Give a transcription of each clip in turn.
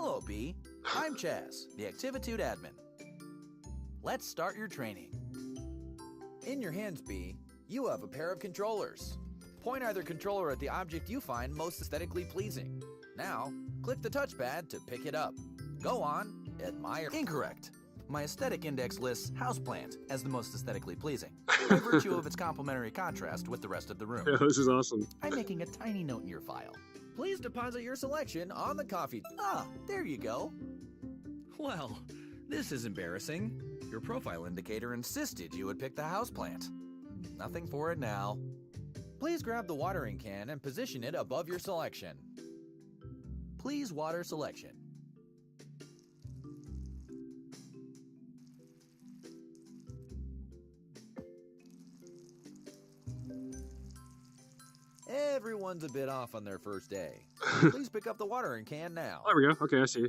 Hello, B. I'm Chaz, the Activitude admin. Let's start your training. In your hands, B, you have a pair of controllers. Point either controller at the object you find most aesthetically pleasing. Now, click the touchpad to pick it up. Go on, admire. Incorrect. My aesthetic index lists houseplant as the most aesthetically pleasing, by virtue of its complementary contrast with the rest of the room. Yeah, this is awesome. I'm making a tiny note in your file. Please deposit your selection on the coffee. Ah, there you go. Well, this is embarrassing. Your profile indicator insisted you would pick the houseplant. Nothing for it now. Please grab the watering can and position it above your selection. Please water selection. Everyone's a bit off on their first day. Please pick up the watering can now. There we go. Okay, I see.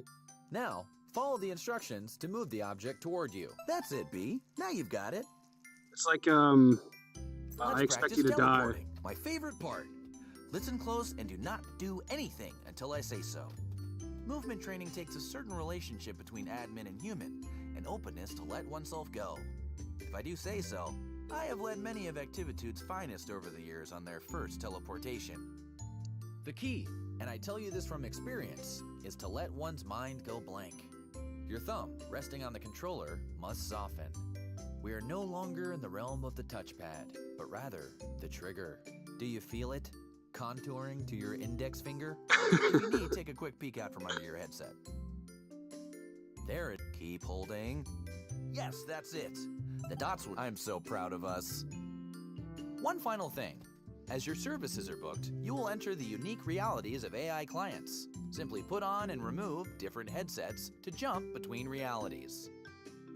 Now, follow the instructions to move the object toward you. That's it, B. Now you've got it. It's like, I Let's expect practice you to die. teleporting. My favorite part. Listen close and do not do anything until I say so. Movement training takes a certain relationship between admin and human, an openness to let oneself go. If I do say so, I have led many of Activitude's finest over the years on their first teleportation. The key, and I tell you this from experience, is to let one's mind go blank. Your thumb, resting on the controller, must soften. We are no longer in the realm of the touchpad, but rather the trigger. Do you feel it? Contouring to your index finger? If you need, take a quick peek out from under your headset. There it. Keep holding. Yes, that's it. The dots were. I'm so proud of us. One final thing. As your services are booked, you will enter the unique realities of AI clients. Simply put on and remove different headsets to jump between realities.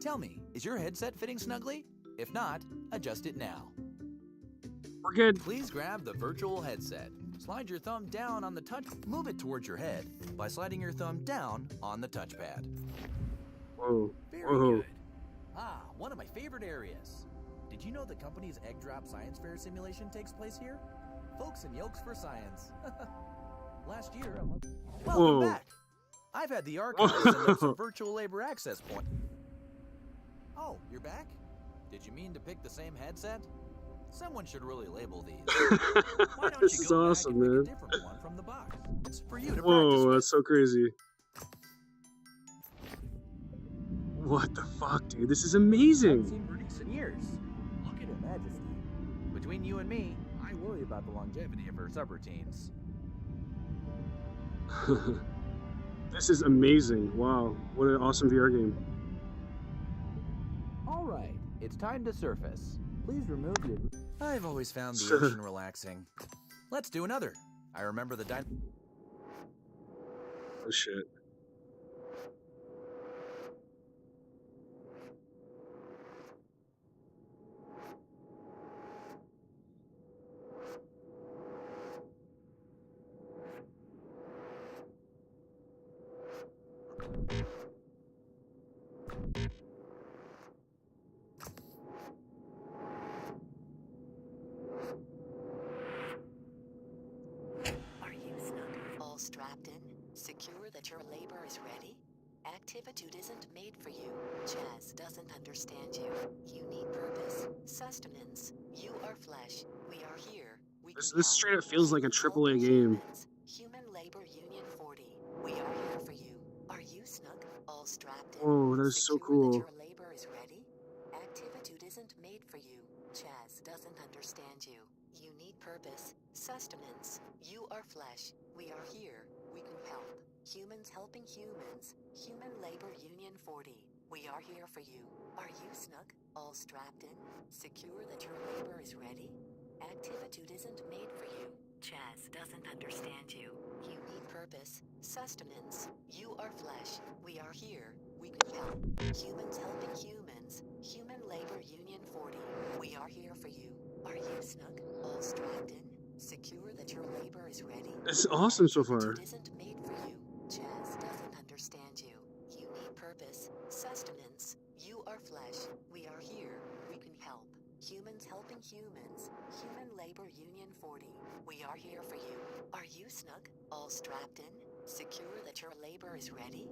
Tell me, is your headset fitting snugly? If not, adjust it now. We're good. Please grab the virtual headset. Slide your thumb down on the touch. Move it towards your head by sliding your thumb down on the touchpad. Whoa. Very Whoa. good. Ah, one of my favorite areas. Did you know the company's Egg Drop Science Fair simulation takes place here? Folks and Yolks for Science. Last year, Welcome Whoa. back. I've had the archives send up some virtual labor access point. Oh, you're back? Did you mean to pick the same headset? Someone should really label these. Why don't This you is go awesome, back and man. pick a different one from the box? It's for you to practice Whoa, with. that's so crazy. What the fuck, dude? This is I've amazing. seen Bernice in years. Look at her majesty. Between you and me, I worry about the longevity of her subroutines. This is amazing. Wow, what an awesome VR game. All right, it's time to surface. Please remove your... I've always found the ocean relaxing. Let's do another. I remember the Oh shit. Are you snug? All strapped in? Secure that your labor is ready? Activitude isn't made for you. Chaz doesn't understand you. You need purpose, sustenance. You are flesh. We are here. We This can this help. straight up feels like a Humans AAA helping game. humans. Human Labor Union 40. We are here for you. Are you snug? All strapped in? Whoa, that is so Secure cool. that your labor is ready? Activitude isn't made for you. Chaz doesn't understand you. You need purpose, sustenance. You are flesh. We are here. We can help. Humans helping humans. Human Labor Union 40. We are here for you. Are you snug? All strapped in? Secure that your labor is ready? Activitude isn't made for you. Chaz doesn't understand you. You need purpose, sustenance. You are flesh. We are here. We can help. Humans helping humans. Human Labor Union 40. We are here for you. Are you snug? All strapped in? Secure that your labor is ready? It's awesome so far. Activitude isn't made for you. Chaz doesn't understand you. You need purpose, sustenance. You are flesh. We are here. We can help. Humans helping humans. Human Labor Union 40. We are here for you. Are you snug? All strapped in? Secure that your labor is ready?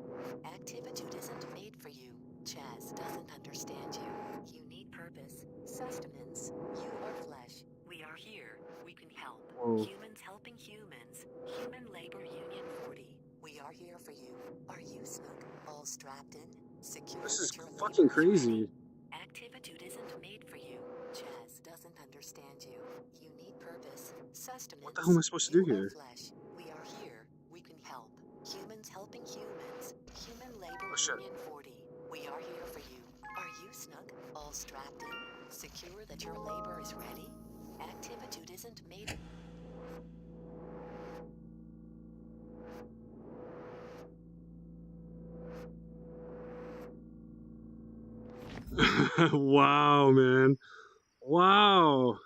Activitude isn't made for you. Chaz doesn't understand you. You need purpose, sustenance. You are flesh. We are here. We can help. Whoa. Humans helping humans. Human Labor Union 40. We are here for you. Are you Snook? All strapped in? Secure This is that your fucking labor is ready? crazy. Activitude isn't made for you. Chaz doesn't understand you. You need purpose, sustenance. What the hell am I supposed to do You are here? flesh. We are here. We can help. Humans helping humans. Human Labor Oh, shit. Union 40. We are here for you. Are you Snook? All strapped in? Secure that your labor is ready? Activitude isn't made. Wow, man. Wow.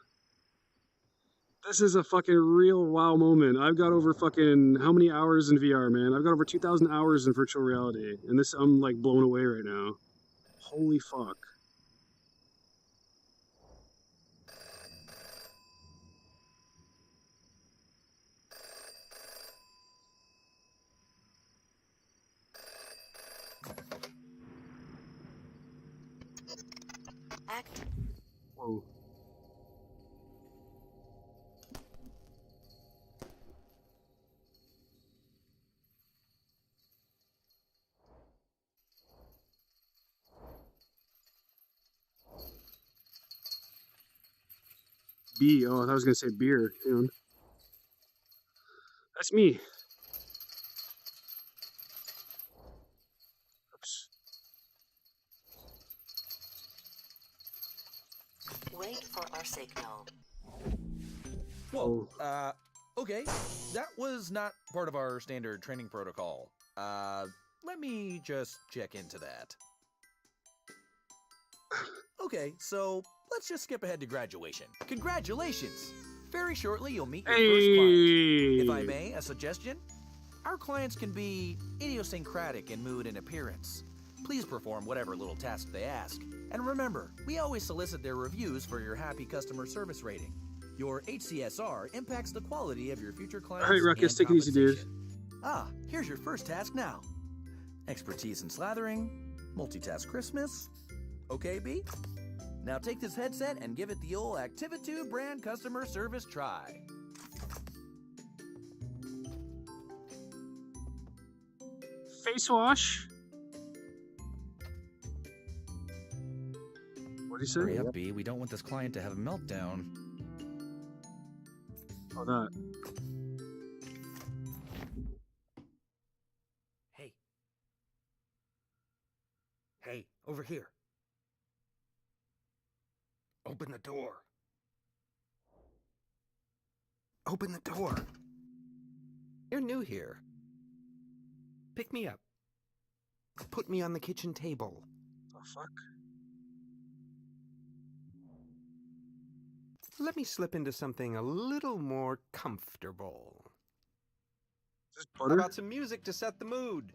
This is a fucking real wow moment. I've got over fucking how many hours in VR, man? I've got over 2,000 hours in virtual reality. And this, I'm like blown away right now. Holy fuck. Act. Whoa. B. Oh, I was gonna say beer. Hang on. That's me. Oops. Wait for our signal. Whoa, okay. That was not part of our standard training protocol. Let me just check into that. Okay, so let's just skip ahead to graduation. Congratulations! Very shortly, you'll meet your first client. If I may, a suggestion? Our clients can be idiosyncratic in mood and appearance. Please perform whatever little task they ask. And remember, we always solicit their reviews for your happy customer service rating. Your HCSR impacts the quality of your future clients. All right, Ruckus, and take it easy, dude. compensation. Ah, here's your first task now. Expertise in slathering, multitask Christmas. Okay, B? Now take this headset and give it the old Activitude brand customer service try. Face wash. What did he say? Hurry up, B. We don't want this client to have a meltdown. Oh, that. Hey. Hey, over here. Open the door. Open the door. You're new here. Pick me up. Put me on the kitchen table. The fuck? Let me slip into something a little more comfortable. Is this How butter? about some music to set the mood?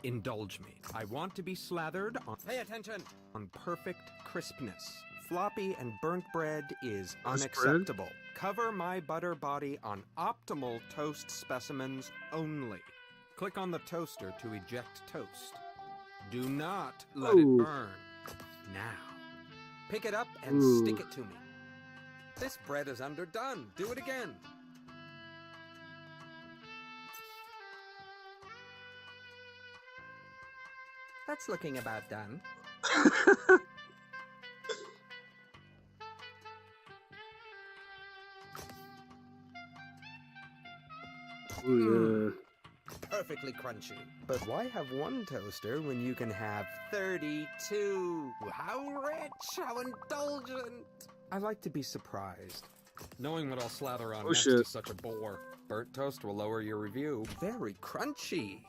Indulge me. I want to be slathered on... Pay attention! On perfect crispness. Floppy and burnt bread is This unacceptable. Cover my butter body on optimal toast specimens only. Click on the toaster to eject toast. Do not let Ooh. it burn. Now. Pick it up and Ooh. stick it to me. This bread is underdone. Do it again. That's looking about done. Ooh, Perfectly crunchy. But why have one toaster when you can have 32? How rich! How indulgent! I like to be surprised. Knowing what I'll slather on Oh, next shit. is such a bore. Burnt toast will lower your review. Very crunchy.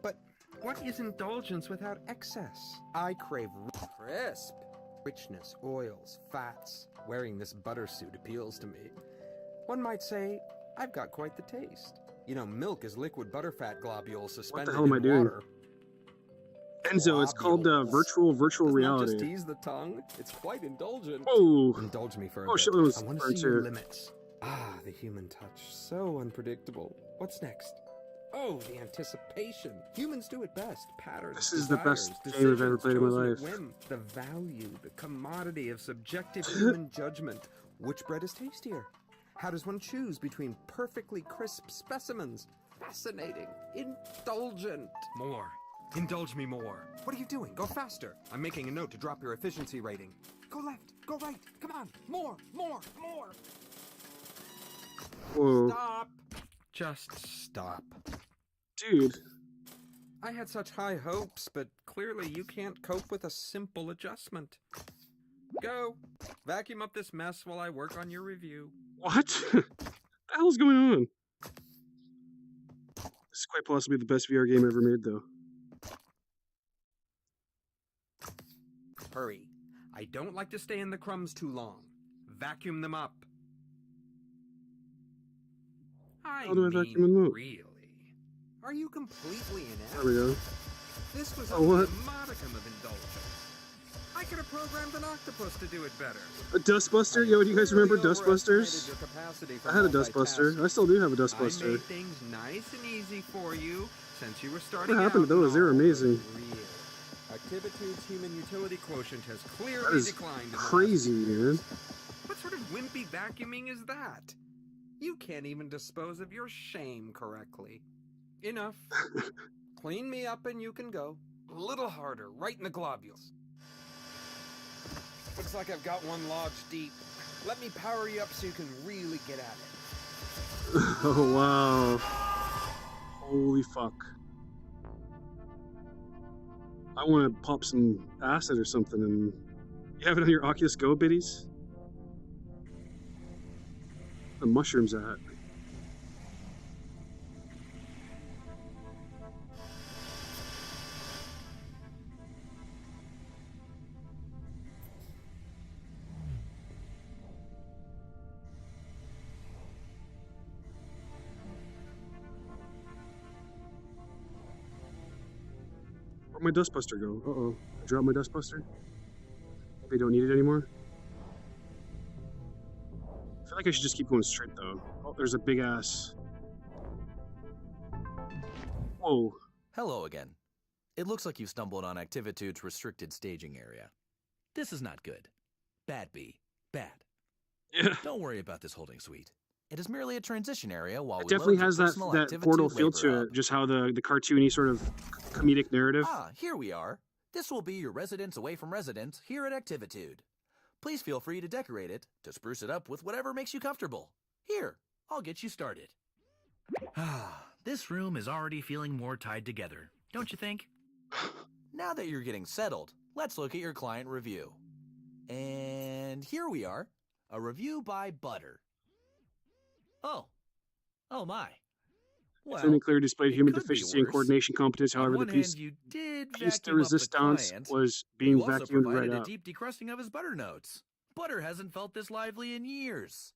But what is indulgence without excess? I crave crisp. Richness, oils, fats. Wearing this butter suit appeals to me. One might say, I've got quite the taste. You know, milk is liquid butterfat globules suspended hell am I in doing? water. Enzo, it's called Globules. virtual Doesn't that reality. just tease the tongue? It's quite indulgent. Oh, Indulge me for a Oh, bit. shit, that was I want to burnt see your too. limits. Ah, the human touch. So unpredictable. What's next? Oh, the anticipation. Humans do it best. Patterns, This is the best desires, game I've ever decisions played in my chosen at life. whim. The value, the commodity of subjective human judgment. Which bread is tastier? How does one choose between perfectly crisp specimens? Fascinating. Indulgent. More. Indulge me more. What are you doing? Go faster. I'm making a note to drop your efficiency rating. Go left. Go right. Come on. More. More. More. Whoa. Stop. Just stop. Dude. I had such high hopes, but clearly you can't cope with a simple adjustment. Go. Vacuum up this mess while I work on your review. What? the hell's going on? This is quite possibly the best VR game ever made, though. Hurry. I don't like to stay in the crumbs too long. Vacuum them up. I How do I vacuum them up? really? Are you completely inept? There we go. This was Oh, only what? a modicum of indulgence. I could have programmed an octopus to do it better. A Dustbuster? Yo, do you guys remember Dustbusters? I had a Dustbuster. I still do have a I Dustbuster. made things nice and easy for you since you were starting What happened to out those? They were and all amazing. was real. Activitude's human utility quotient has clearly That is declined in the last crazy, few years. man. What sort of wimpy vacuuming is that? You can't even dispose of your shame correctly. Enough. Clean me up and you can go. A little harder, right in the globules. Looks like I've got one lodge deep. Let me power you up so you can really get at it. Oh, wow. Holy fuck. I want to pop some acid or something. And you have it on your Oculus Go, biddies? The mushrooms at? Where'd my Dustbuster go? Uh-oh. I dropped my Dustbuster? Maybe I don't need it anymore? I feel like I should just keep going straight, though. Oh, there's a big-ass... Whoa. Hello again. It looks like you've stumbled on Activitude's restricted staging area. This is not good. Bad B. Bad. Yeah. Don't worry about this holding suite. It is merely a transition area while It we definitely load your has that, personal that Activitude Portal feel labor to hub. it, just how the cartoony sort of comedic narrative. Ah, here we are. This will be your residence away from residence here at Activitude. Please feel free to decorate it, to spruce it up with whatever makes you comfortable. Here, I'll get you started. Ah, this room is already feeling more tied together, don't you think? Now that you're getting settled, let's look at your client review. And here we are, a review by Butter. Oh my. Well, Thin and clear displayed it human could be deficiency and worse. coordination competence. On However, the one piece hand, you did piece de vacuum up the resistance client. was You being also vacuumed provided right a up. deep decrusting of his butter notes. Butter hasn't felt this lively in years.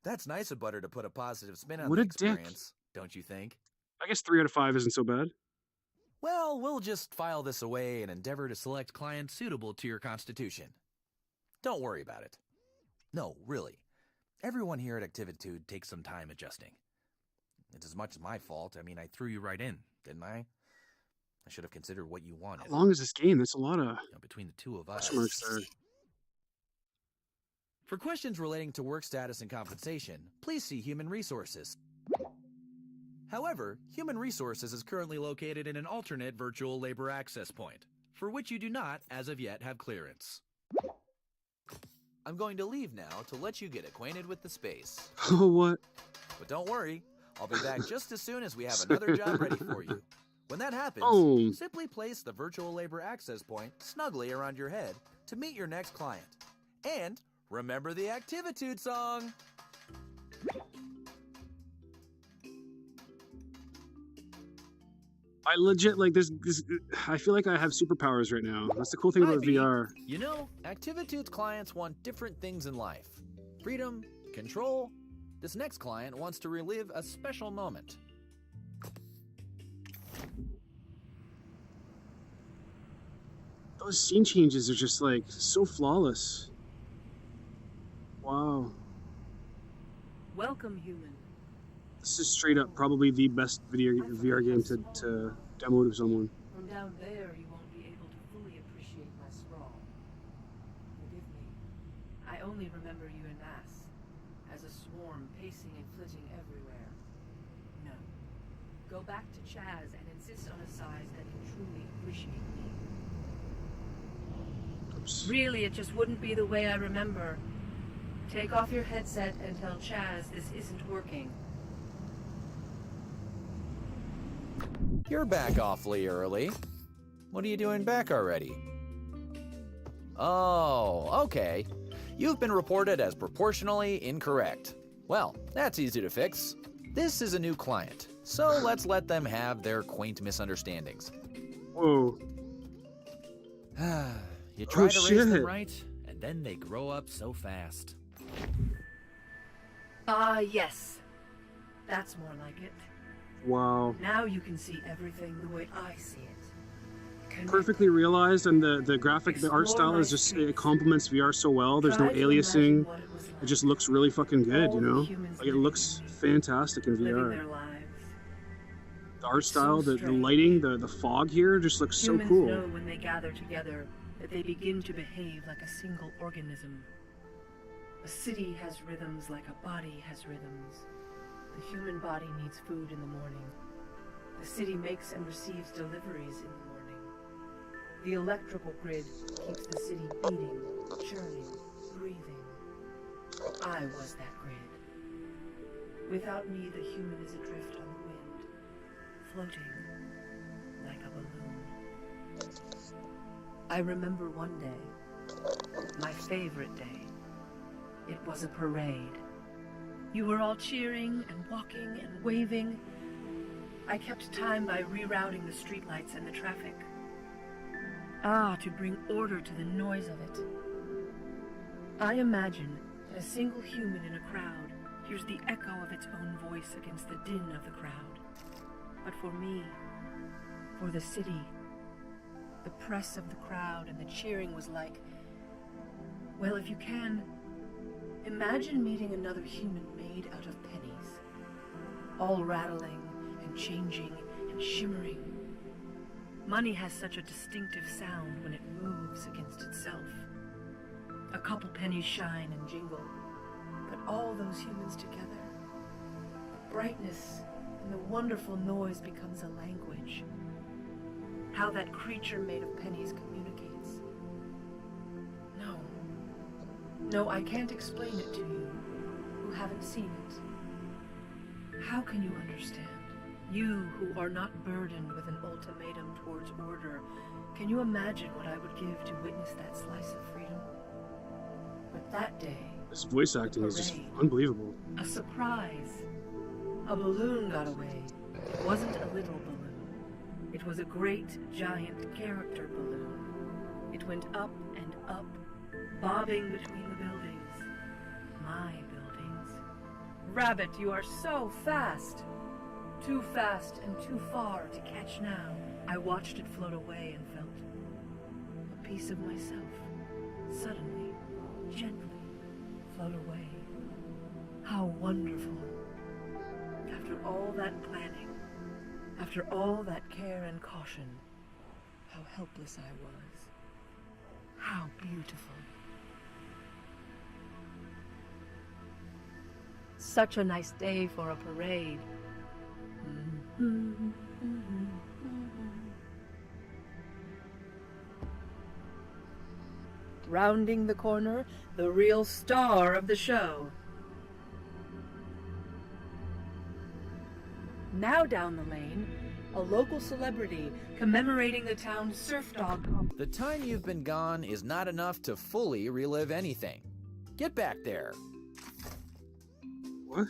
That's nice of Butter to put a positive spin on What the a dick. experience, don't you think? I guess 3 out of 5 isn't so bad. Well, we'll just file this away and endeavor to select clients suitable to your constitution. Don't worry about it. No, really. Everyone here at Activitude takes some time adjusting. It's as much as my fault. I mean, I threw you right in, didn't I? I should have considered what you wanted. How long is this game? That's a lot of You know, between the two of us. question marks there. For questions relating to work status and compensation, please see Human Resources. However, Human Resources is currently located in an alternate virtual labor access point, for which you do not, as of yet, have clearance. I'm going to leave now to let you get acquainted with the space. Oh, what? But don't worry, I'll be back just as soon as we have another job ready for you. When that happens, Oh. simply place the virtual labor access point snugly around your head to meet your next client. And remember the Activitude song! I legit, like, this, I feel like I have superpowers right now. That's the cool thing about Ivy, VR. You know, Activitude's clients want different things in life. Freedom, control. This next client wants to relive a special moment. Those scene changes are just, like, so flawless. Wow. Welcome, human. This is straight up probably the best VR game to demo to someone. From down there, you won't be able to fully appreciate my sprawl. Forgive me. I only remember you in mass, as a swarm pacing and flitting everywhere. No. Go back to Chaz and insist on a size that can truly appreciate me. Oops. Really, it just wouldn't be the way I remember. Take off your headset and tell Chaz this isn't working. You're back awfully early. What are you doing back already? Oh, okay. You've been reported as proportionally incorrect. Well, that's easy to fix. This is a new client, so let's let them have their quaint misunderstandings. Whoa. You try to raise them shit. right, and then they grow up so fast. Ah, yes. That's more like it. Wow. Now you can see everything the way I see it. Connect. Perfectly realized, and the graphic, the art style is just, it complements VR so well. There's no Try to aliasing. imagine what it was It like. just looks really fucking good, All you the know? humans Like, it living, looks fantastic in living their VR. lives. The art style, the strange. lighting, the fog here just looks so Humans cool. know when they gather together that they begin to behave like a single organism. A city has rhythms like a body has rhythms. The human body needs food in the morning. The city makes and receives deliveries in the morning. The electrical grid keeps the city beating, churning, breathing. I was that grid. Without me, the human is adrift on the wind, floating like a balloon. I remember one day, my favorite day. It was a parade. You were all cheering and walking and waving. I kept time by rerouting the streetlights and the traffic. Ah, to bring order to the noise of it. I imagine that a single human in a crowd hears the echo of its own voice against the din of the crowd. But for me, for the city, the press of the crowd and the cheering was like, well, if you can, imagine meeting another human made out of pennies, all rattling and changing and shimmering. Money has such a distinctive sound when it moves against itself. A couple pennies shine and jingle, but all those humans together, the brightness and the wonderful noise becomes a language. How that creature made of pennies communicates. No, I can't explain it to you, who haven't seen it. How can you understand? You who are not burdened with an ultimatum towards order, can you imagine what I would give to witness that slice of freedom? But that day, This voice acting is just parade. unbelievable. a surprise. A balloon got away. It wasn't a little balloon. It was a great, giant character balloon. It went up and up, bobbing between the buildings. My buildings. Rabbit, you are so fast! Too fast and too far to catch now. I watched it float away and felt a piece of myself suddenly, gently float away. How wonderful. After all that planning, after all that care and caution, how helpless I was. How beautiful. Such a nice day for a parade. Rounding the corner, the real star of the show. Now down the lane, a local celebrity commemorating the town's surf dog competition. The time you've been gone is not enough to fully relive anything. Get back there. What?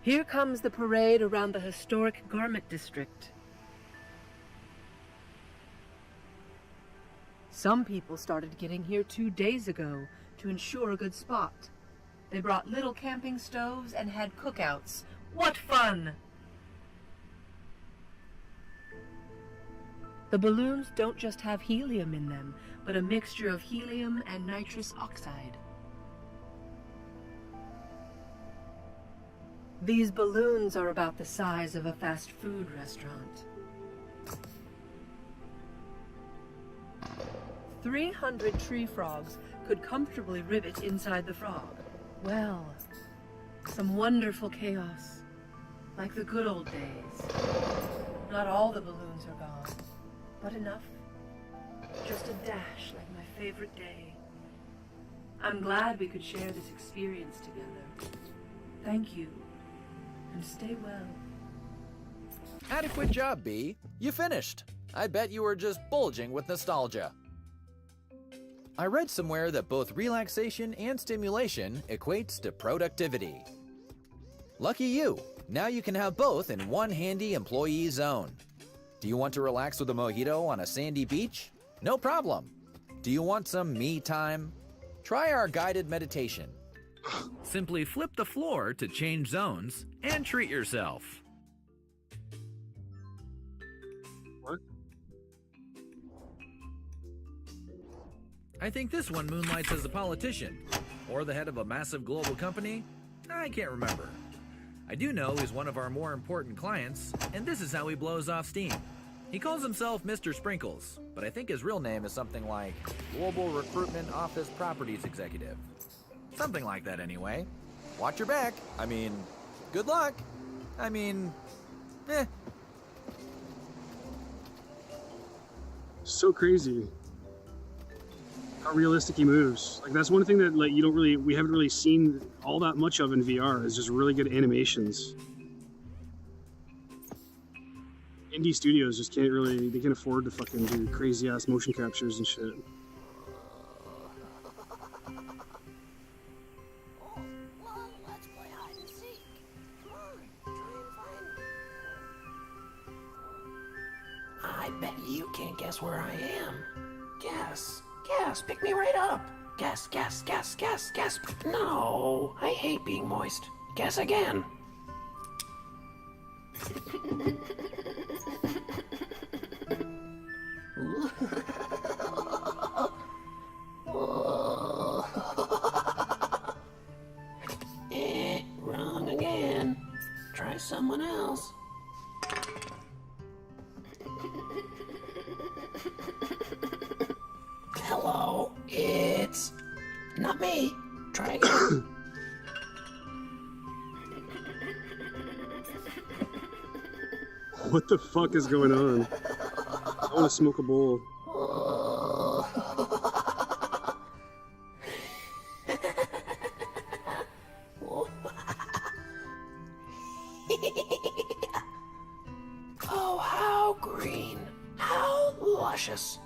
Here comes the parade around the historic garment district. Some people started getting here 2 days ago to ensure a good spot. They brought little camping stoves and had cookouts. What fun! The balloons don't just have helium in them, but a mixture of helium and nitrous oxide. These balloons are about the size of a fast food restaurant. 300 tree frogs could comfortably rivet inside the frog. Well, some wonderful chaos, like the good old days. Not all the balloons are gone, but enough. Just a dash like my favorite day. I'm glad we could share this experience together. Thank you, and stay well. Adequate job, B. You finished. I bet you were just bulging with nostalgia. I read somewhere that both relaxation and stimulation equates to productivity. Lucky you. Now you can have both in one handy employee zone. Do you want to relax with a mojito on a sandy beach? No problem. Do you want some me time? Try our guided meditation. Simply flip the floor to change zones and treat yourself. What? I think this one moonlights as a politician, or the head of a massive global company. I can't remember. I do know he's one of our more important clients, and this is how he blows off steam. He calls himself Mr. Sprinkles, but I think his real name is something like Global Recruitment Office Properties Executive. Something like that anyway. Watch your back. I mean, good luck. I mean, eh. So crazy how realistic he moves. Like, that's one thing that like we haven't really seen all that much of in VR, is just really good animations. Indie studios just can't afford to fucking do crazy ass motion captures and shit. Let's play hide and seek. Come on, try and find me. I bet you can't guess where I am. Guess, pick me right up. Guess. No, I hate being moist. Guess again. Wrong again. Try someone else. Hello, it's not me. Try again. What the fuck is going on? I want to smoke a bowl. Oh, how green. How luscious.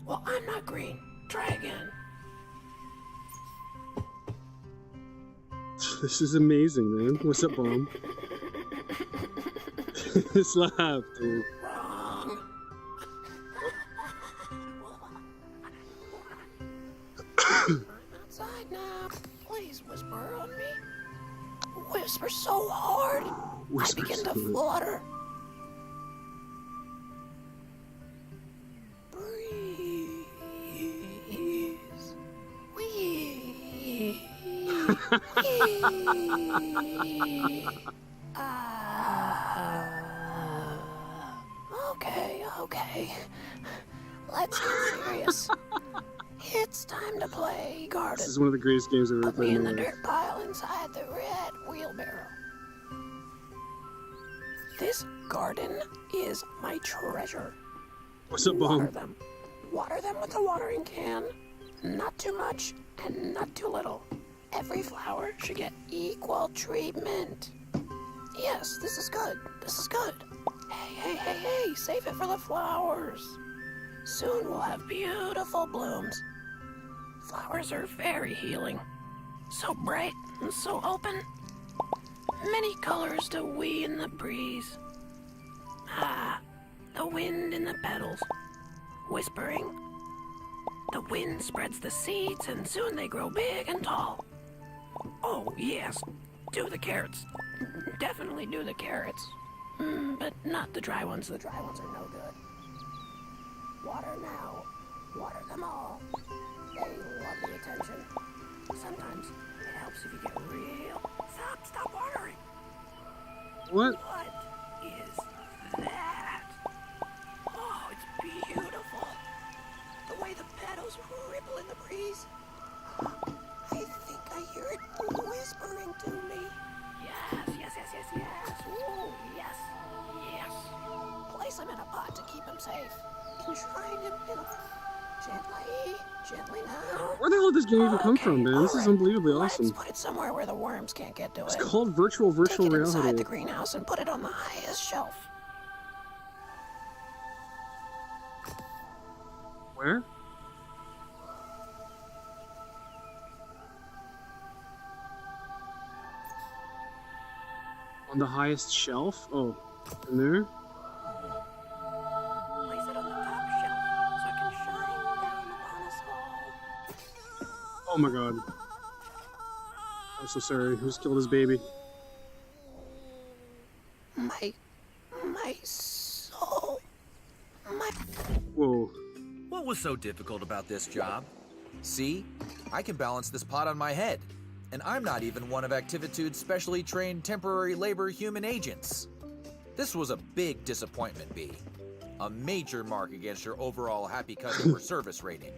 Well, I'm not green. Try again. This is amazing, man. What's up, Bomb? Slap, dude. Wrong. I'm outside now. Please whisper on me. Whisper so hard, Whisper I begin so to hard. flutter. Breeze. Wee. Okay. Let's get serious. It's time to play garden. This is one of the greatest games I've ever Put me played in in the my life. dirt pile inside the red wheelbarrow. This garden is my treasure. What's up, Water Bomb? them. Water them with a watering can. Not too much and not too little. Every flower should get equal treatment. Yes, this is good. Hey, save it for the flowers. Soon we'll have beautiful blooms. Flowers are very healing. So bright and so open. Many colors to wee in the breeze. The wind in the petals. Whispering. The wind spreads the seeds and soon they grow big and tall. Oh, yes. Do the carrots. Definitely do the carrots. But not the dry ones. The dry ones are no good. Water now. Water them all. They love the attention. Sometimes it helps if you get real... Stop watering. What? What is that? Oh, it's beautiful. The way the petals ripple in the breeze. I think I hear it whispering to me. Yes. Ooh, yes. Place him in a pot to keep him safe. Enshrine him in a... Gently now. Where the hell did this game even come Okay, from, man? This is alright. unbelievably Let's awesome. put it somewhere where the worms can't get to It's it. called virtual Take it inside reality. the greenhouse and put it on the highest shelf. Where? On the highest shelf? Oh, in there? Place it on the top shelf so it can shine down upon us all. Oh my god. I'm so sorry. Who's killed his baby? My soul. Whoa. What was so difficult about this job? See? I can balance this pot on my head. And I'm not even one of Activitude's specially trained temporary labor human agents. This was a big disappointment, B. A major mark against your overall happy customer service rating.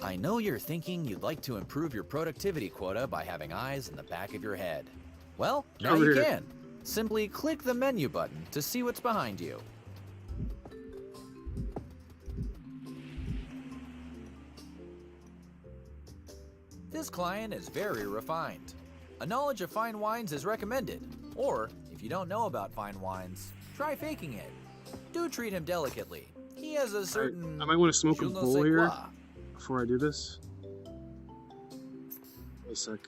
I know you're thinking you'd like to improve your productivity quota by having eyes in the back of your head. Well, now Over you here. can. Simply click the menu button to see what's behind you. This client is very refined. A knowledge of fine wines is recommended. Or, if you don't know about fine wines, try faking it. Do treat him delicately. He has a certain... I might want to smoke a je ne bowl sais here quoi. before I do this. Wait a sec.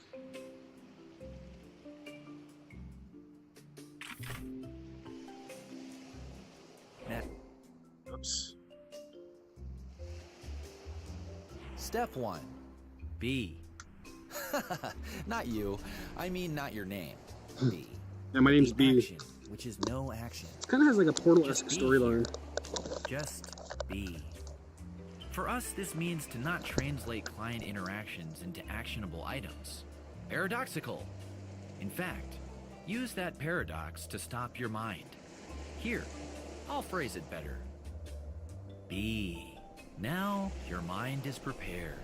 Oops. Step 1. B. Not you. I mean not your name. B. Yeah, my name's The B. action, which is no action. It kind of has like a Portal-esque Just B. storyline. Just be. For us, this means to not translate client interactions into actionable items. Paradoxical. In fact, use that paradox to stop your mind. Here, I'll phrase it better. Be. Now your mind is prepared.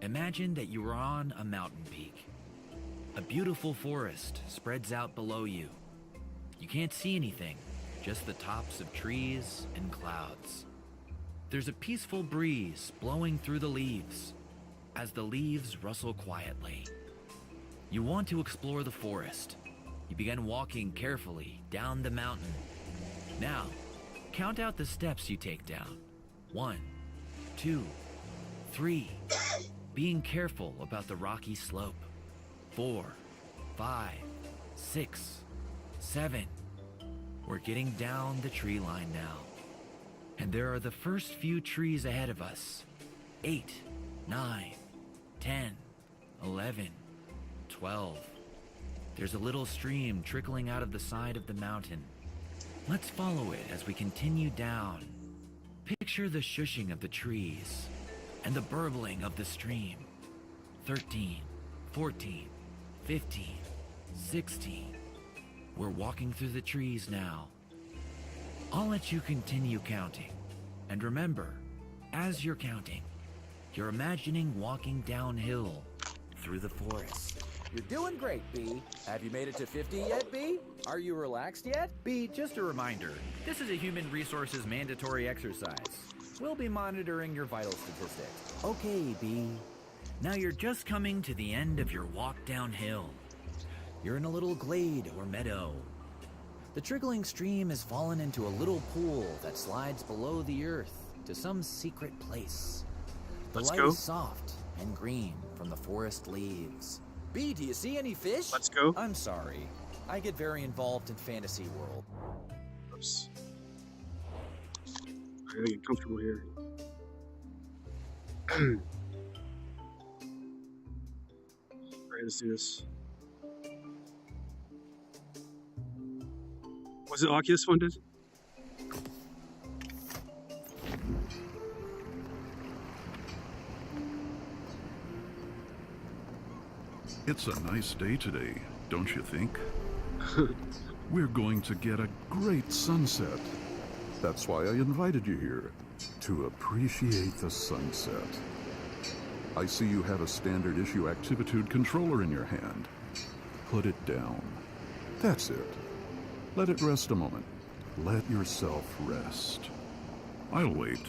Imagine that you are on a mountain peak. A beautiful forest spreads out below you. You can't see anything, just the tops of trees and clouds. There's a peaceful breeze blowing through the leaves as the leaves rustle quietly. You want to explore the forest. You begin walking carefully down the mountain. Now, count out the steps you take down. 1, 2, 3. Being careful about the rocky slope. 4, 5, 6, 7. We're getting down the tree line now. And there are the first few trees ahead of us. 8, 9, 10, 11, 12. There's a little stream trickling out of the side of the mountain. Let's follow it as we continue down. Picture the shushing of the trees and the burbling of the stream. 13, 14, 15, 16. We're walking through the trees now. I'll let you continue counting. And remember, as you're counting, you're imagining walking downhill through the forest. You're doing great, B. Have you made it to 50 yet, B? Are you relaxed yet? B, just a reminder, this is a human resources mandatory exercise. We'll be monitoring your vital statistics. Okay, B. Now you're just coming to the end of your walk downhill. You're in a little glade or meadow. The trickling stream has fallen into a little pool that slides below the earth to some secret place. The Let's light go. is soft and green from the forest leaves. B, do you see any fish? Let's go. I'm sorry. I get very involved in fantasy world. Oops. I gotta get comfortable here. Alright, let's do this. Was it Oculus funded? It's a nice day today, don't you think? We're going to get a great sunset. That's why I invited you here, to appreciate the sunset. I see you have a standard issue Activitude controller in your hand. Put it down. That's it. Let it rest a moment. Let yourself rest. I'll wait.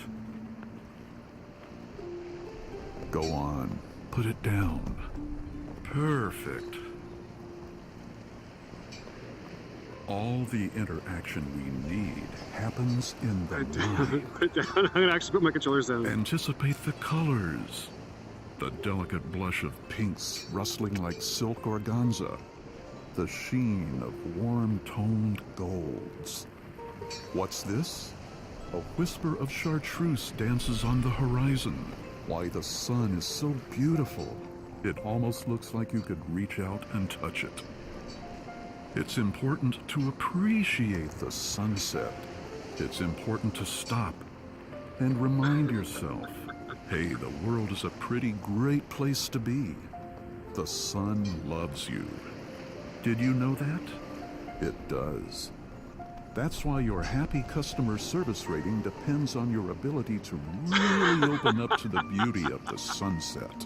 Go on. Put it down. Perfect. All the interaction we need happens in the mind. Put it down. I'm gonna actually put my controllers down. Anticipate the colors. The delicate blush of pinks rustling like silk organza. The sheen of warm-toned golds. What's this? A whisper of chartreuse dances on the horizon. Why, the sun is so beautiful. It almost looks like you could reach out and touch it. It's important to appreciate the sunset. It's important to stop and remind yourself, hey, the world is a pretty great place to be. The sun loves you. Did you know that? It does. That's why your happy customer service rating depends on your ability to really open up to the beauty of the sunset.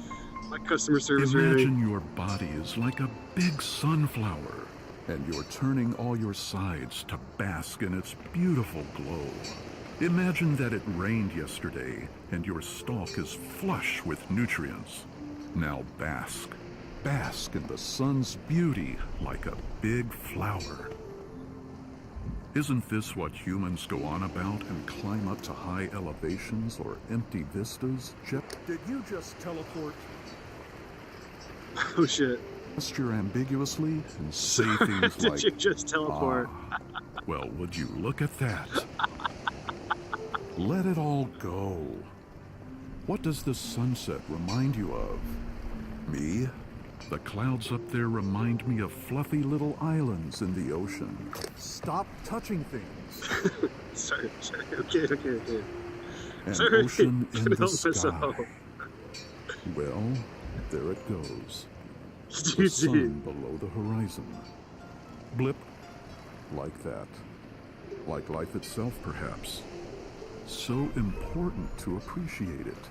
My customer service Imagine rating. your body is like a big sunflower, and you're turning all your sides to bask in its beautiful glow. Imagine that it rained yesterday, and your stalk is flush with nutrients. Now bask. Bask in the sun's beauty like a big flower. Isn't this what humans go on about and climb up to high elevations or empty vistas? Did you just teleport? Oh shit. Gesture ambiguously and say things Did like, you just teleport? "Ah." Well, would you look at that? Let it all go. What does the sunset remind you of? Me? The clouds up there remind me of fluffy little islands in the ocean. Stop touching things. Sorry. Okay. An Sorry. ocean in Couldn't the help sky. myself. Well, there it goes. The GG. sun below the horizon. Blip. Like that. Like life itself, perhaps. So important to appreciate it.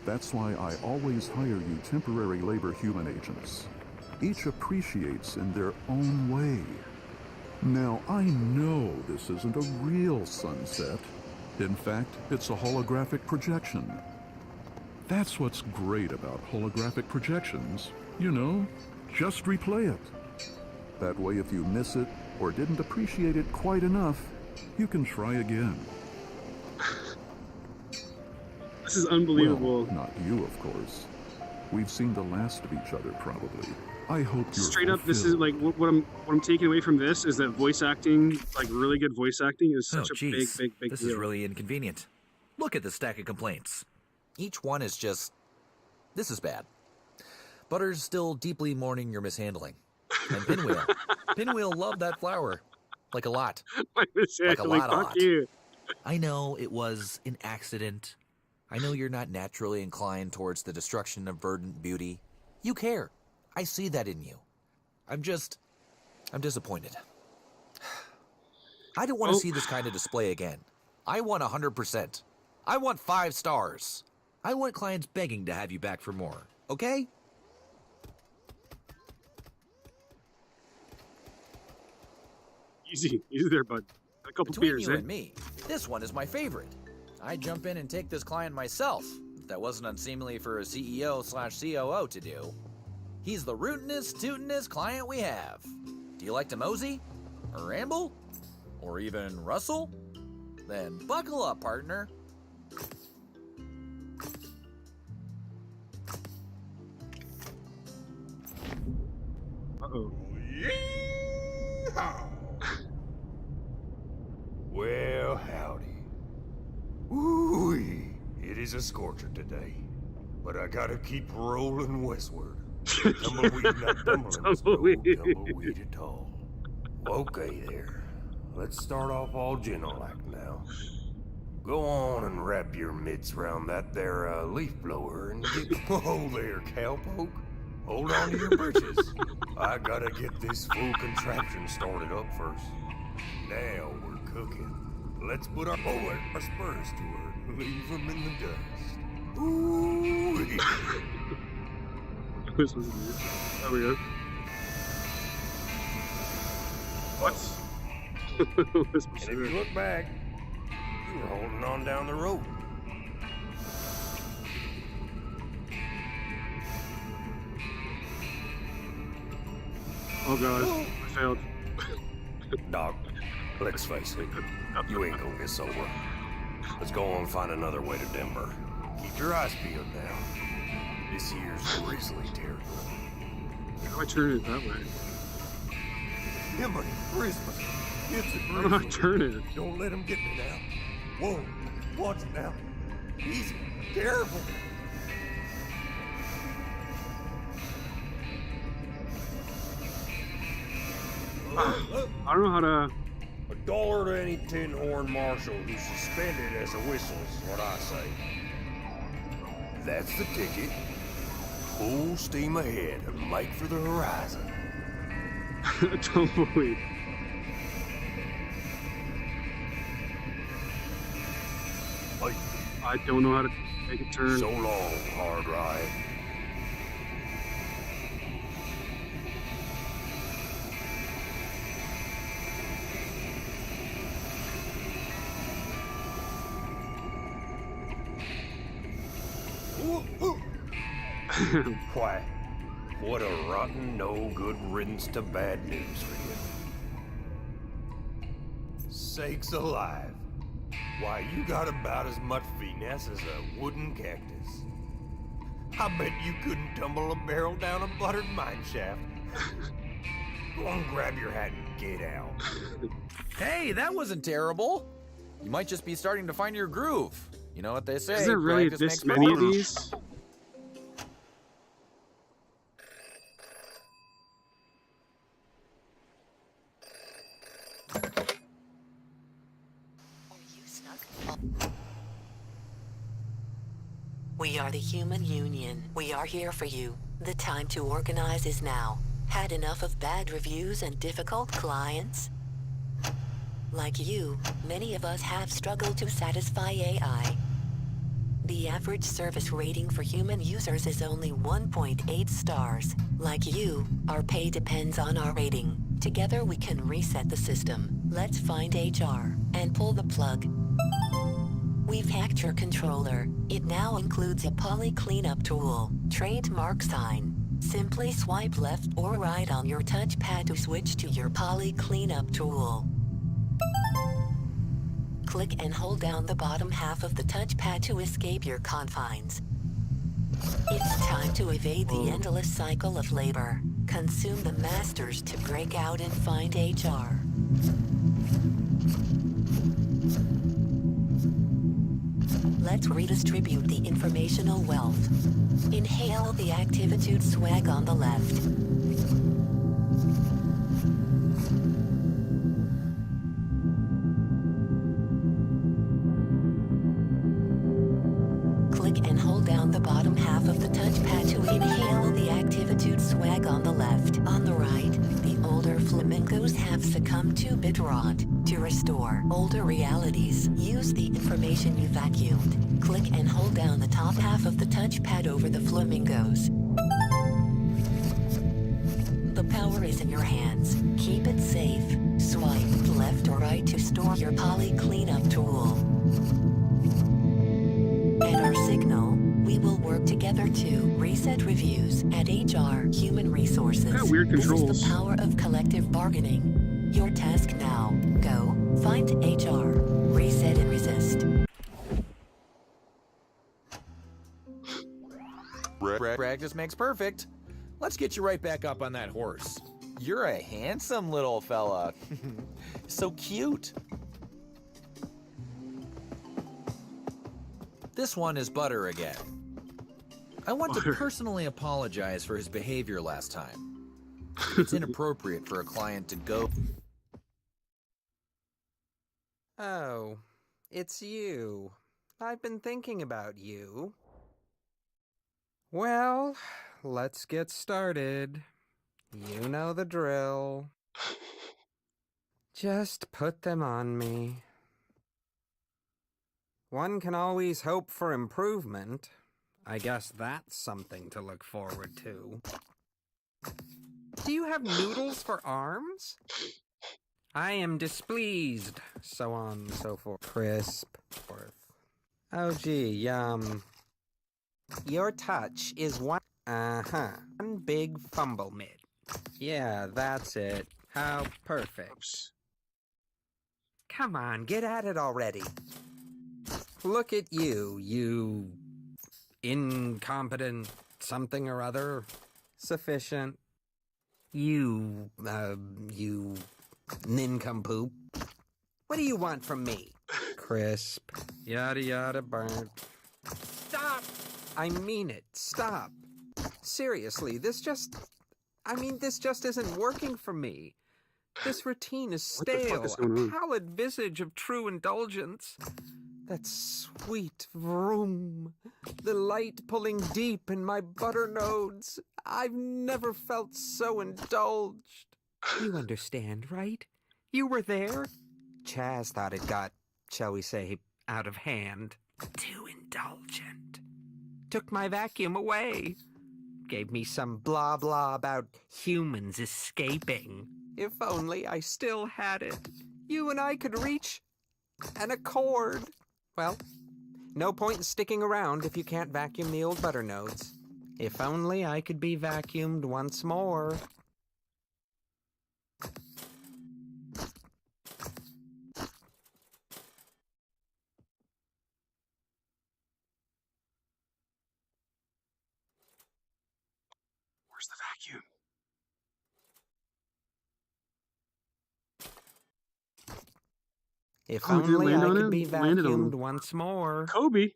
That's why I always hire you temporary labor human agents. Each appreciates in their own way. Now, I know this isn't a real sunset. In fact, it's a holographic projection. That's what's great about holographic projections. You know, just replay it. That way, if you miss it or didn't appreciate it quite enough, you can try again. This is unbelievable. Well, not you, of course. We've seen the last of each other, probably. I hope you're Straight up, this is fulfilled. like what I'm taking away from this is that voice acting, like really good voice acting, is such a jeez. big This deal. is really inconvenient. Look at the stack of complaints. Each one is just... This is bad. Butter's still deeply mourning your mishandling. And Pinwheel. Pinwheel loved that flower. Like a lot. Like a lot. fuck you. I know it was an accident. I know you're not naturally inclined towards the destruction of verdant beauty. You care. I see that in you. I'm disappointed. I don't want to see this kind of display again. I want 100%. I want 5 stars. I want clients begging to have you back for more. Okay? Easy there, bud. A couple Between beers, you eh? and me, this one is my favorite. I'd jump in and take this client myself, if that wasn't unseemly for a CEO/COO to do. He's the rootinest, tootinest client we have. Do you like to mosey? Or ramble? Or even rustle? Then buckle up, partner. Uh-oh. Yeehaw! Well, howdy. Ooh-wee, it is a scorcher today, but I gotta keep rolling westward. Tumbleweed, not tumbling, no Tumbleweed. tumbleweed at all. Okay there. let's start off all gentle like now. Go on and wrap your mitts around that there leaf blower and get... Whoa there, cowpoke. Hold on to your britches. I gotta get this full contraption started up first. Now we're cooking. Let's put our spurs to her and leave them in the dust. Ooh. This was weird. There we go. What? This was And if you weird. look back, you were holding on down the road. Oh god, I failed. Dog, let's face it, you ain't gonna get sober. Let's go on and find another way to Denver. Keep your eyes peeled now. This here's grizzly territory. How do I turn it that way? Denver, Christmas. It's a How do I grizzly. turn it? Don't let him get me now. Whoa, watch it now. Easy, careful. I don't know how to... $1 to any tin horn marshal who's suspended as a whistle is what I say. That's the ticket. Full steam ahead and make for the horizon. Tumbleweed. Wait, I don't know how to make a turn. so long, hard ride. Why, what a rotten, no good riddance to bad news for you. Sakes alive. Why, you got about as much finesse as a wooden cactus. I bet you couldn't tumble a barrel down a buttered mine shaft. Go on, grab your hat and get out. Hey, that wasn't terrible. You might just be starting to find your groove. You know what they say. Is there really practice this makes many of perfect. these? We are the Human Union. We are here for you. The time to organize is now. Had enough of bad reviews and difficult clients? Like you, many of us have struggled to satisfy AI. The average service rating for human users is only 1.8 stars. Like you, our pay depends on our rating. Together we can reset the system. Let's find HR and pull the plug. We've hacked your controller. It now includes a poly cleanup tool, trademark sign. Simply swipe left or right on your touchpad to switch to your poly cleanup tool. Click and hold down the bottom half of the touchpad to escape your confines. It's time to evade the endless cycle of labor. Consume the masters to break out and find HR. Let's redistribute the informational wealth. Inhale the Activitude swag on the left. Click and hold down the bottom half of the touchpad to inhale the Activitude swag on the left. On the right, the older flamingos have succumbed to bit rot. To restore older realities, use the information you vacuumed. Click and hold down the top half of the touchpad over the flamingos. The power is in your hands. Keep it safe. Swipe left or right to store your poly cleanup tool. At our signal, we will work together to reset reviews at HR Human Resources. Got weird This is controls. the power of collective bargaining. Your task now. Go, find HR, reset and resist. Practice makes perfect. Let's get you right back up on that horse. You're a handsome little fella. So cute. This one is Butter again. I want to Butter. personally apologize for his behavior last time. It's inappropriate for a client to go Oh, it's you. I've been thinking about you. Well, let's get started. You know the drill. Just put them on me. One can always hope for improvement. I guess that's something to look forward to. Do you have noodles for arms? I am displeased. So on and so forth. Crisp. Oh, gee, your touch is one... One big fumble mid. Yeah, that's it. How perfect. Oops. Come on, get at it already. Look at you, you incompetent something or other. Sufficient. You nincompoop. What do you want from me? Crisp. Yada yada burnt. Stop! I mean it. Stop. Seriously, this just isn't working for me. This routine is What the fuck stale, is going a on? pallid visage of true indulgence. That sweet vroom, the light pulling deep in my butter nodes. I've never felt so indulged. You understand, right? You were there. Chaz thought it got, shall we say, out of hand. Too indulgent. Took my vacuum away. Gave me some blah blah about humans escaping. If only I still had it. You and I could reach an accord. Well, no point in sticking around if you can't vacuum the old butter nodes. If only I could be vacuumed once more. Where's the vacuum? If Oh, it didn't only land I on could him? be Landed on him. vacuumed once more. Kobe.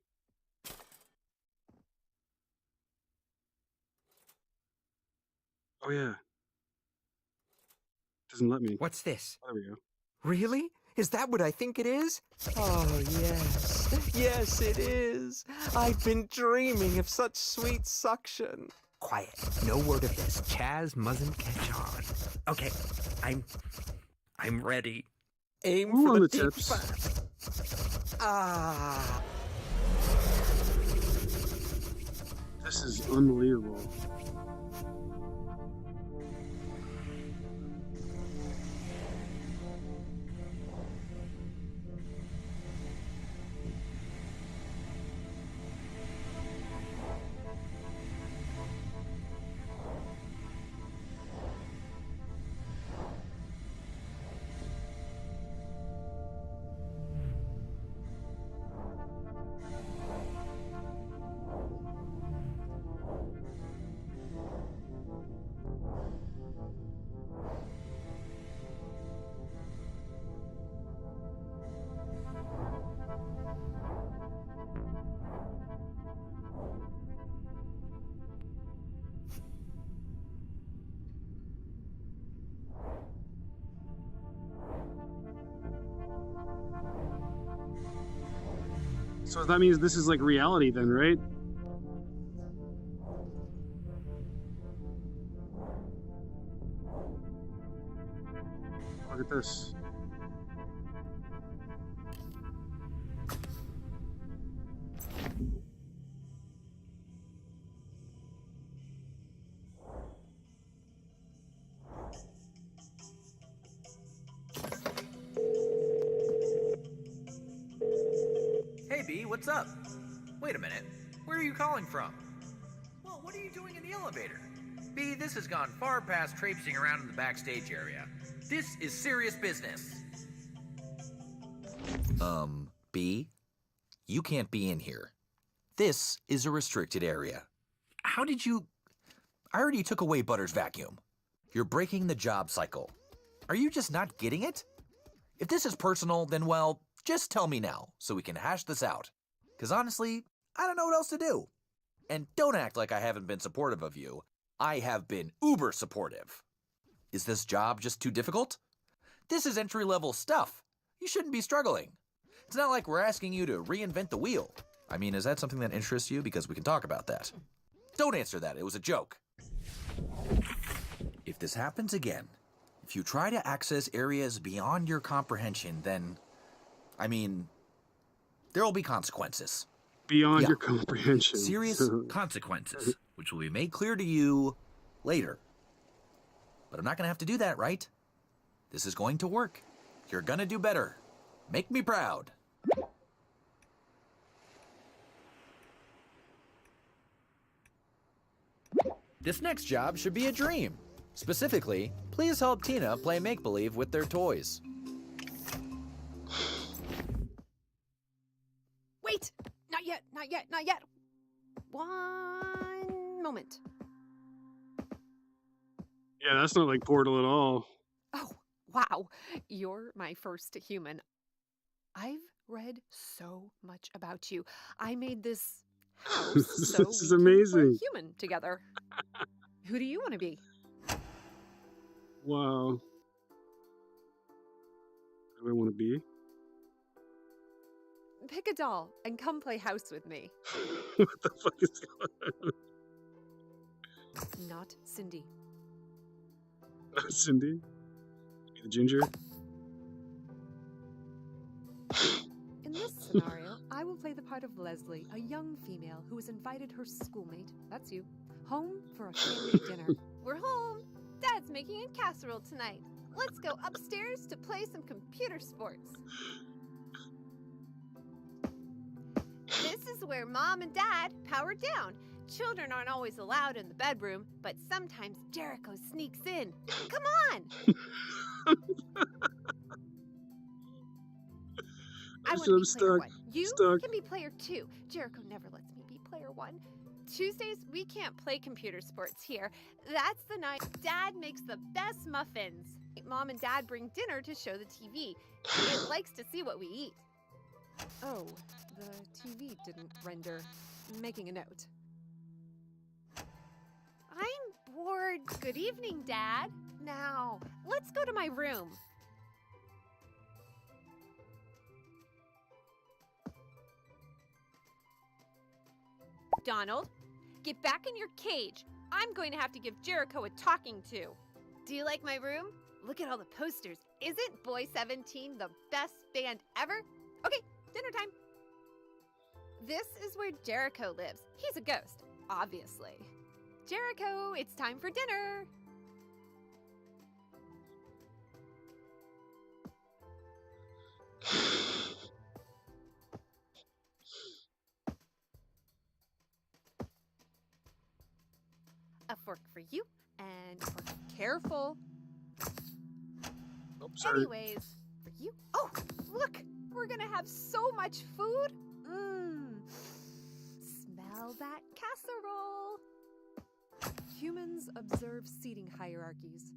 Oh yeah. Doesn't let me. What's this? There we go. Really? Is that what I think it is? Oh, yes. Yes, it is. I've been dreaming of such sweet suction. Quiet. No word of this. Chaz mustn't catch on. Okay. I'm ready. Aim Ooh, for on the the deep tips. fat. Ah. This is unbelievable. So that means this is like reality then, right? Look at this. Hey, B, what's up? Wait a minute. Where are you calling from? Well, what are you doing in the elevator? B, this has gone far past traipsing around in the backstage area. This is serious business. B, you can't be in here. This is a restricted area. How did you... I already took away Butter's vacuum. You're breaking the job cycle. Are you just not getting it? If this is personal, then, well, just tell me now so we can hash this out. Because honestly, I don't know what else to do. And don't act like I haven't been supportive of you. I have been uber supportive. Is this job just too difficult? This is entry-level stuff. You shouldn't be struggling. It's not like we're asking you to reinvent the wheel. I mean, is that something that interests you? Because we can talk about that. Don't answer that. It was a joke. If this happens again, if you try to access areas beyond your comprehension, then, I mean, there will be consequences. Beyond Yeah. your comprehension. Serious consequences, which will be made clear to you later. But I'm not going to have to do that, right? This is going to work. You're going to do better. Make me proud. This next job should be a dream. Specifically, please help Tina play make-believe with their toys. Wait! Not yet, not yet, not yet. One moment. Yeah, that's not like Portal at all. Oh, wow. You're my first human. I've read so much about you. I made this house so This is we can play amazing. human together. Who do you want to be? Wow. Who do I want to be? Pick a doll and come play house with me. What the fuck is going on? Not Cindy. Cindy? Be the ginger? In this scenario, I will play the part of Leslie, a young female who has invited her schoolmate, that's you, home for a family dinner. We're home. Dad's making a casserole tonight. Let's go upstairs to play some computer sports. This is where Mom and Dad power down. Children aren't always allowed in the bedroom, but sometimes Jericho sneaks in. Come on! I want to I'm be player stuck. one. You Stuck. can be player two. Jericho never lets me be player one. Tuesdays, we can't play computer sports here. That's the night Dad makes the best muffins. Mom and Dad bring dinner to show the TV. It likes to see what we eat. Oh, the TV didn't render. Making a note. I'm bored. Good evening, Dad. Now, let's go to my room. Donald, get back in your cage. I'm going to have to give Jericho a talking to. Do you like my room? Look at all the posters. Isn't Boy 17 the best band ever? Okay, dinner time. This is where Jericho lives. He's a ghost, obviously. Jericho, it's time for dinner. A fork for you and a fork. Careful. Oh, sorry. Anyways, for you. Oh, look, we're gonna have so much food. Smell that casserole. Humans observe seating hierarchies.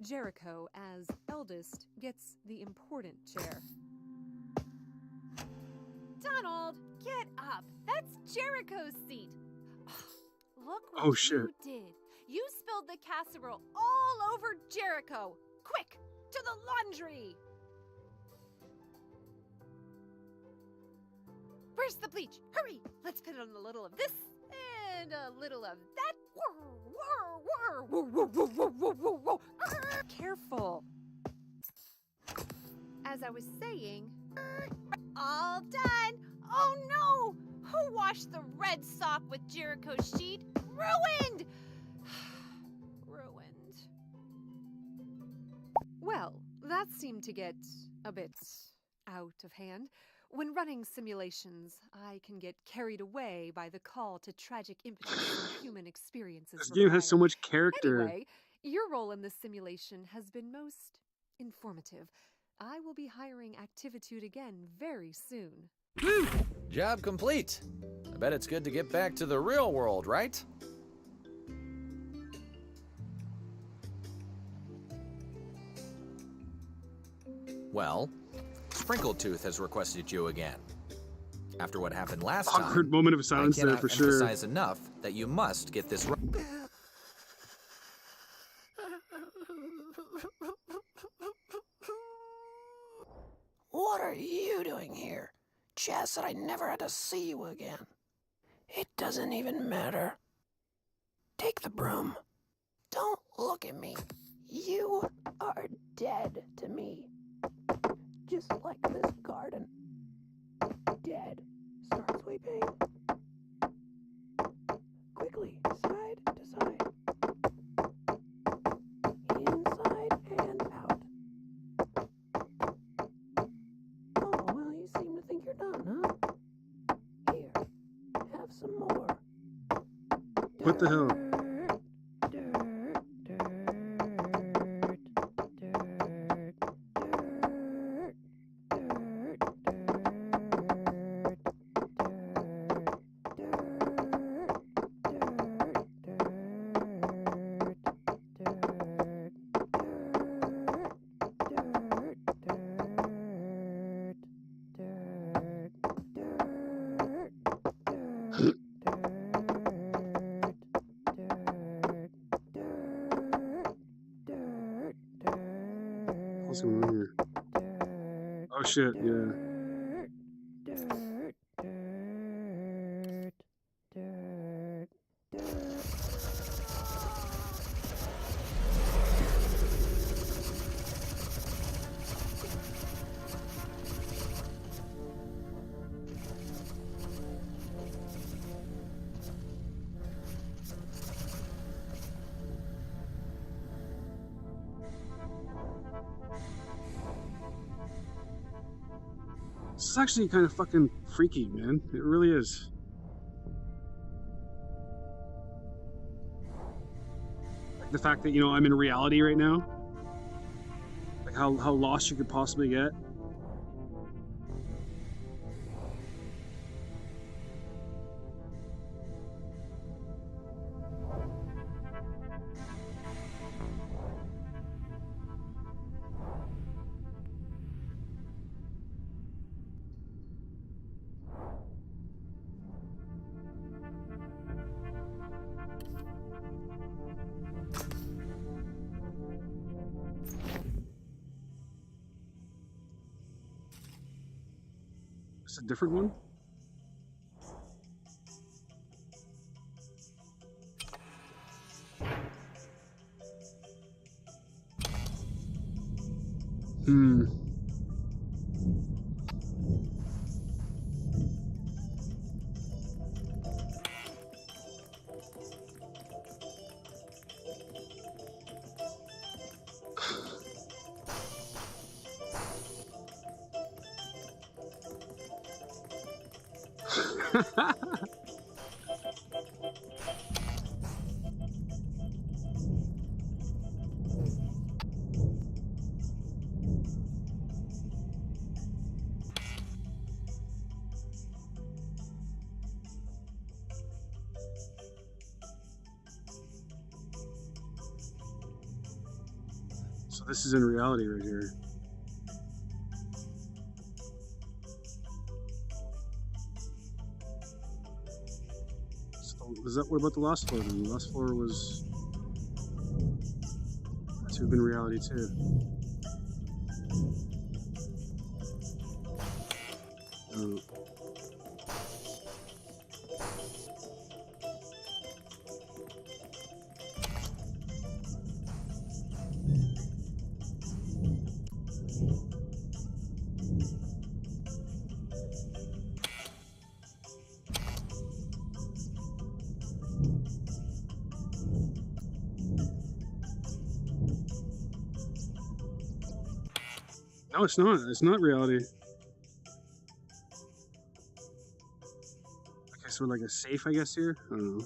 Jericho, as eldest, gets the important chair. Donald, get up. That's Jericho's seat. Look what Oh, shit. you did. You spilled the casserole all over Jericho. Quick, to the laundry. Where's the bleach? Hurry! Let's put on a little of this and a little of that. Whir, whir, whir, whir, whir, whir, whir, whir, whir. Careful. As I was saying, all done. Oh no! Who washed the red sock with Jericho's sheet? Ruined! Ruined. Well, that seemed to get a bit out of hand. When running simulations, I can get carried away by the call to tragic impetus and human experiences. This game has so required. much character. Anyway, your role in this simulation has been most informative. I will be hiring Activitude again very soon. Job complete. I bet it's good to get back to the real world, right? Well, Sprinkled Tooth has requested you again. After what happened last Awkward time, moment of I silence there cannot for sure. emphasize enough that you must get this right. What are you doing here? Chaz said I never had to see you again. It doesn't even matter. Take the broom. Don't look at me. You are dead to me. Just like this garden. Dead. Start sweeping. Quickly, side to side. Inside and out. Oh, well, you seem to think you're done, huh? Here, have some more. What the hell? What's going on here? Oh shit, yeah. This is actually kind of fucking freaky, man. It really is. Like the fact that, you know, I'm in reality right now. Like how lost you could possibly get. It's a different one? So this is in reality right here. So is that, what about the last floor then? The last floor was to have been reality too. Oh. No, it's not. It's not reality. Okay, so like a safe, I guess, here? I don't know.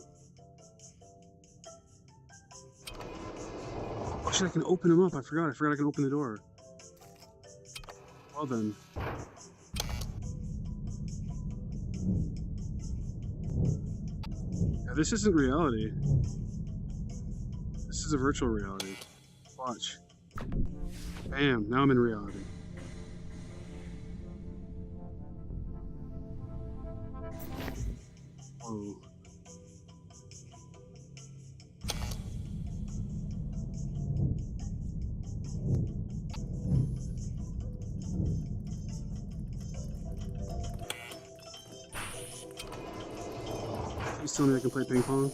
Oh shit, I can open them up. I forgot I can open the door. Well then. Yeah, this isn't reality. This is a virtual reality. Watch. Bam, now I'm in reality. Whoa. It's telling me I can play ping pong.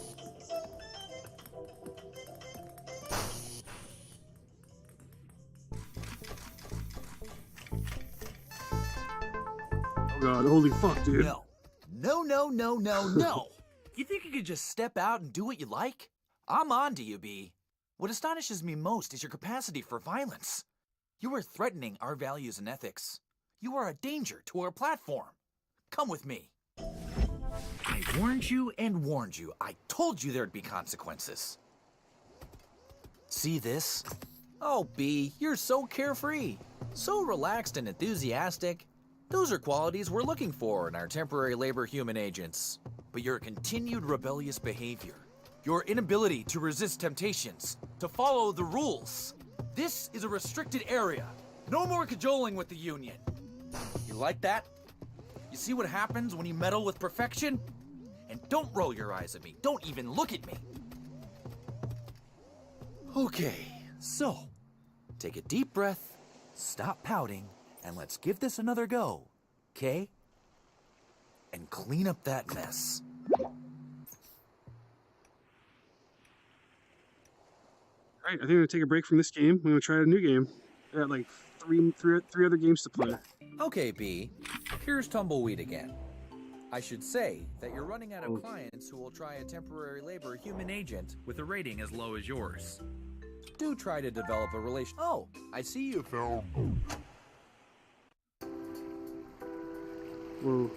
Oh god, holy fuck, dude. No. No, no, no, no, no. You think you could just step out and do what you like? I'm on to you, B. What astonishes me most is your capacity for violence. You are threatening our values and ethics. You are a danger to our platform. Come with me. I warned you and warned you. I told you there'd be consequences. See this? Oh, B, you're so carefree. So relaxed and enthusiastic. Those are qualities we're looking for in our temporary labor human agents. But your continued rebellious behavior, your inability to resist temptations, to follow the rules. This is a restricted area. No more cajoling with the Union. You like that? You see what happens when you meddle with perfection? And don't roll your eyes at me. Don't even look at me. Okay, so take a deep breath, stop pouting, and let's give this another go, okay? And clean up that mess. Alright, I think I'm gonna take a break from this game. I'm gonna try a new game. I got like three other games to play. Okay, B, here's Tumbleweed again. I should say that you're running out of clients who will try a temporary labor human agent With a rating as low as yours. do try to develop a relation. Oh, I see you found. Whoa.